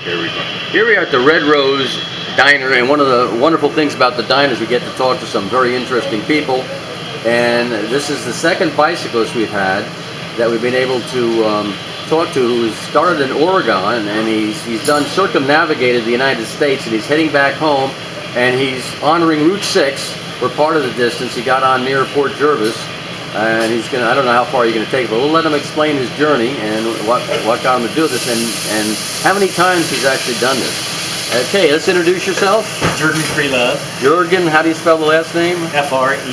Here we go. Here we are at the Red Rose Diner, and one of the wonderful things about the diner is we get to talk to some very interesting people. And this is the second bicyclist we've had that we've been able to talk to, who's started in Oregon, and he's done circumnavigated the United States, and he's heading back home, and he's honoring Route 6 for part of the distance. He got on near Port Jervis, and he's gonna, I don't know how far you're gonna take it, but we'll let him explain his journey and what got him to do this, and how many times he's actually done this. Okay, let's introduce yourself. Jurgen Freelove. Jurgen, how do you spell the last name? Freelove.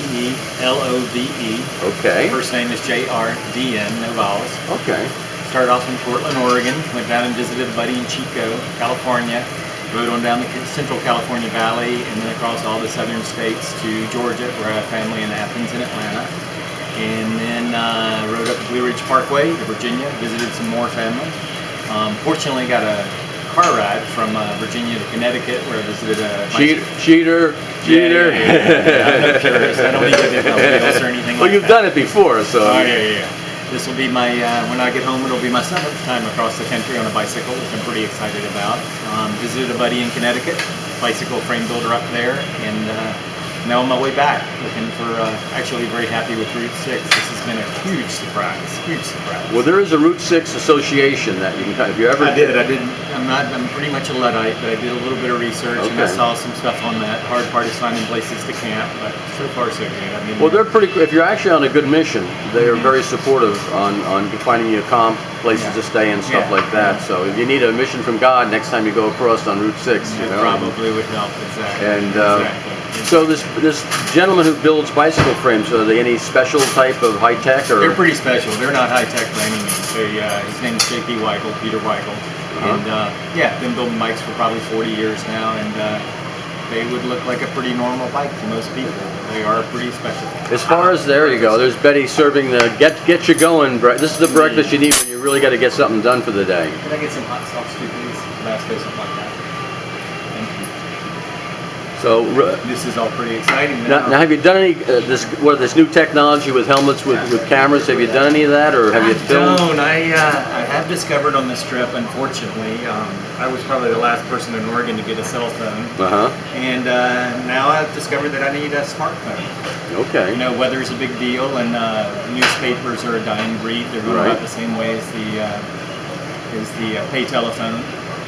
Okay. First name is Jrdn, no vowels. Okay. Started off in Portland, Oregon. Went down and visited a buddy in Chico, California. Rode on down the Central California Valley and then across all the southern states to Georgia, where I have family in Athens and Atlanta. And then rode up the Blue Ridge Parkway to Virginia, visited some more family. Fortunately got a car ride from Virginia to Connecticut, where I visited a... Cheater. Yeah, I'm no purist. I don't need to dip my wheels or anything well, like you've done it before, so... Oh, yeah. This will be my, when I get home, it'll be my 7th time across the country on a bicycle, which I'm pretty excited about. Visited a buddy in Connecticut, bicycle frame builder up there, and now on my way back, looking for, actually very happy with Route 6. This has been a huge surprise. Well, there is a Route 6 association that you can, if you ever... I did. I'm pretty much a Luddite, but I did a little bit of research, and I saw some stuff on that. Hard part is finding places to camp, but so far so good. I mean, well, they're pretty, if you're actually on a good mission, they are very supportive on finding you calm places to stay and stuff like that. So if you need a mission from God next time you go across on Route 6, you know. Probably would help, exactly. And, so this gentleman who builds bicycle frames, are they any special type of high tech, or? They're pretty special. They're not high tech by any means. His name is J.P. Weigel, Peter Weigel, and been building bikes for probably 40 years now, and they would look like a pretty normal bike to most people. They are pretty special. As far as, there you go. There's Betty serving the get you going. This is the breakfast you need when you really got to get something done for the day. Can I get some hot sauce too, please? Tabasco, something like that. So this is all pretty exciting now have you done any this new technology with helmets with cameras? Have you done any of that, or have you filmed? I have discovered on this trip, unfortunately, I was probably the last person in Oregon to get a cell phone. And now I've discovered that I need a smartphone. Okay. You know, weather's a big deal, and newspapers are a dying breed. They're going about the same way as the pay telephone.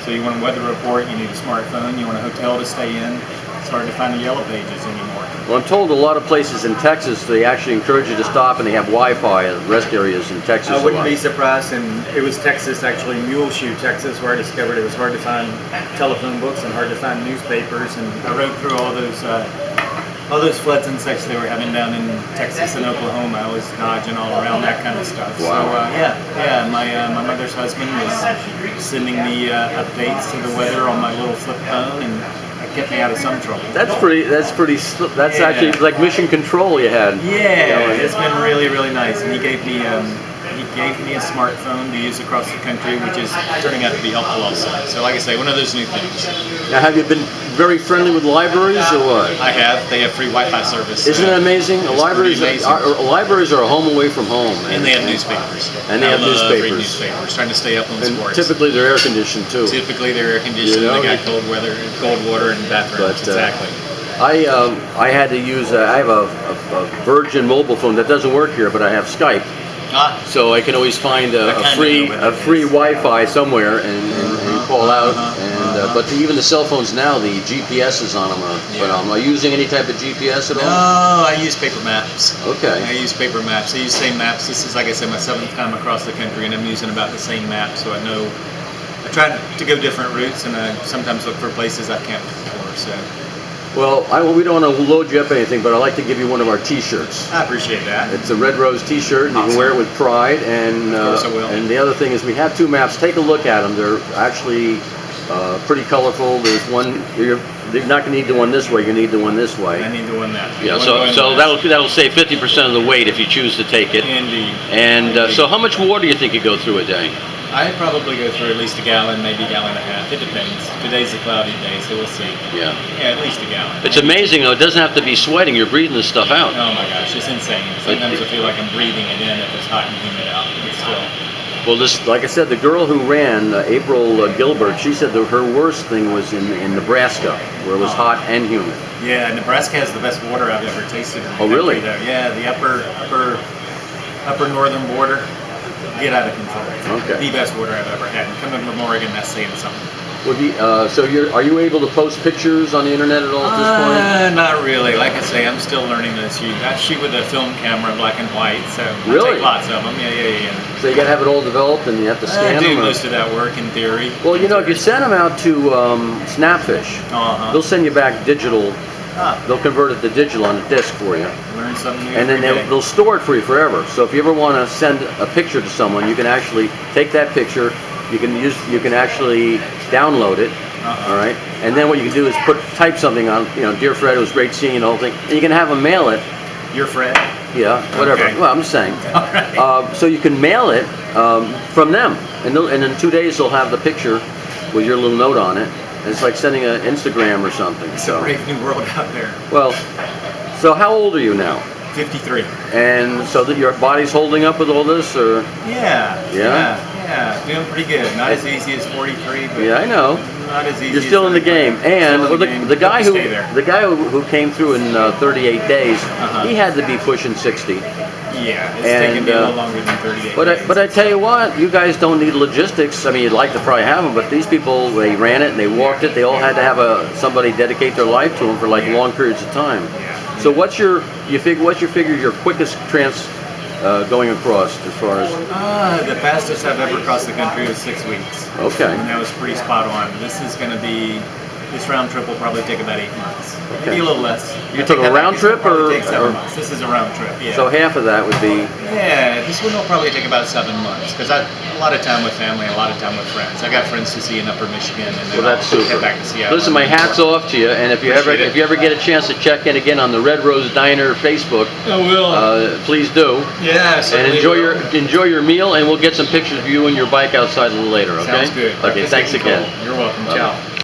So you want a weather report, you need a smartphone. You want a hotel to stay in. It's hard to find the yellow pages anymore. Well, I'm told a lot of places in Texas, they actually encourage you to stop, and they have Wi-Fi at rest areas in Texas. I wouldn't be surprised, and it was Texas, actually, Muleshoe, Texas, where I discovered it was hard to find telephone books and hard to find newspapers, and I rode through all those floods and such they were having down in Texas and Oklahoma. I was dodging all around that kind of stuff. Wow. So my mother's husband was sending me updates to the weather on my little flip phone, and get me out of some trouble. That's actually like mission control you had. Yeah, it's been really, really nice. And he gave me a smartphone to use across the country, which is turning out to be helpful also. So like I say, one of those new things. Now, have you been very friendly with libraries, or what? I have. They have free Wi-Fi service. Isn't it amazing? Libraries are a home away from home. And they have newspapers. And they have newspapers. Newspapers. Trying to stay up on the sports. Typically they're air conditioned too. Typically they're air conditioned. You know, they got cold water, and bathrooms. Exactly. I had to use. I have a Virgin mobile phone that doesn't work here, but I have Skype. So I can always find a free Wi-Fi somewhere and call out. But even the cell phones now, the GPS is on them. But are you using any type of GPS at all? No, I use paper maps. Okay. I use paper maps. I use same maps. This is, like I said, my 7th time across the country, and I'm using about the same map, so I know. I try to go different routes, and I sometimes look for places I've camped before. So. Well, we don't want to load you up anything, but I'd like to give you one of our T-shirts. I appreciate that. It's a Red Rose T-shirt, and you can wear it with pride. And of course I will. And the other thing is we have 2 maps. Take a look at them. They're actually pretty colorful. There's one. You're not going to need the one this way. You need the one this way. I need the one that. Yeah. So that'll save 50% of the weight if you choose to take it. Indeed. And so how much water do you think you go through a day? I'd probably go through at least a gallon, maybe a gallon and a half. It depends. Today's a cloudy day, so we'll see. Yeah. Yeah, at least a gallon. It's amazing, though. It doesn't have to be sweating. You're breathing this stuff out. Oh my gosh, it's insane. Sometimes I feel like I'm breathing it in if it's hot and humid out, but still. Well, this, like I said, the girl who ran, April Gilbert, she said that her worst thing was in Nebraska, where it was hot and humid. Yeah, Nebraska has the best water I've ever tasted. Oh, really? Though. Yeah, the upper northern border, get out of control. Okay. The best water I've ever had. And coming from Oregon, that's saying something. Well, so are you able to post pictures on the internet at all at this point? Not really. Like I say, I'm still learning to shoot. I shoot with a film camera, black and white, so Really? I take lots of them. Yeah. So you got to have it all developed, and you have to scan I do them. most of that work in theory. Well, you know, if you send them out to Snapfish, they'll send you back digital. They'll convert it to digital on a disc for you. Learn something new. And then every day. they'll store it for you forever. So if you ever want to send a picture to someone, you can actually take that picture. You can actually download it. All right. And then what you can do is type something on. You know, dear Fred, it was great seeing you, the whole thing. And you can have them mail it. Your Fred? Yeah, whatever. Okay. Well, I'm just saying. All right. So you can mail it from them, and in 2 days they'll have the picture with your little note on it. And it's like sending an Instagram or something. It's a brave new world out there. Well, so how old are you now? 53. And so that your body's holding up with all this, or? Yeah. Doing pretty good. Not as easy as 43, but Yeah, I know. not as easy. You're still in the game. And Still in well, the the guy game. Hope to stay there. the guy who came through in 38 days, he had to be pushing 60. Yeah, it's And, taken me a little longer than 38 days. But I tell you what, you guys don't need logistics. I mean, you'd like to probably have them, but these people, they ran it and they walked it. They all had to have somebody dedicate their life to them for like long periods of time. Yeah. So what's your quickest going across as far as? The fastest I've ever crossed the country was 6 weeks. Okay. And that was pretty spot on. This round trip will probably take about 8 months. Okay. Maybe a little less. You took a round trip It'll or? take 7 months. This is a round trip, yeah. So half of that would be. Yeah, this one will probably take about 7 months because a lot of time with family, a lot of time with friends. I got friends to see in Upper Michigan, and then Well, that's I'll super. head back to Seattle. Listen, my hat's off to you, and if you Appreciate it. ever get a chance to check in again on the Red Rose Diner Facebook, I will. please do. Yeah, And certainly will. enjoy your meal, and we'll get some pictures of you and your bike outside a little later. Okay. Sounds good. Okay. Thanks Breakfast again. taken cold. You're welcome. Bye-bye. Ciao.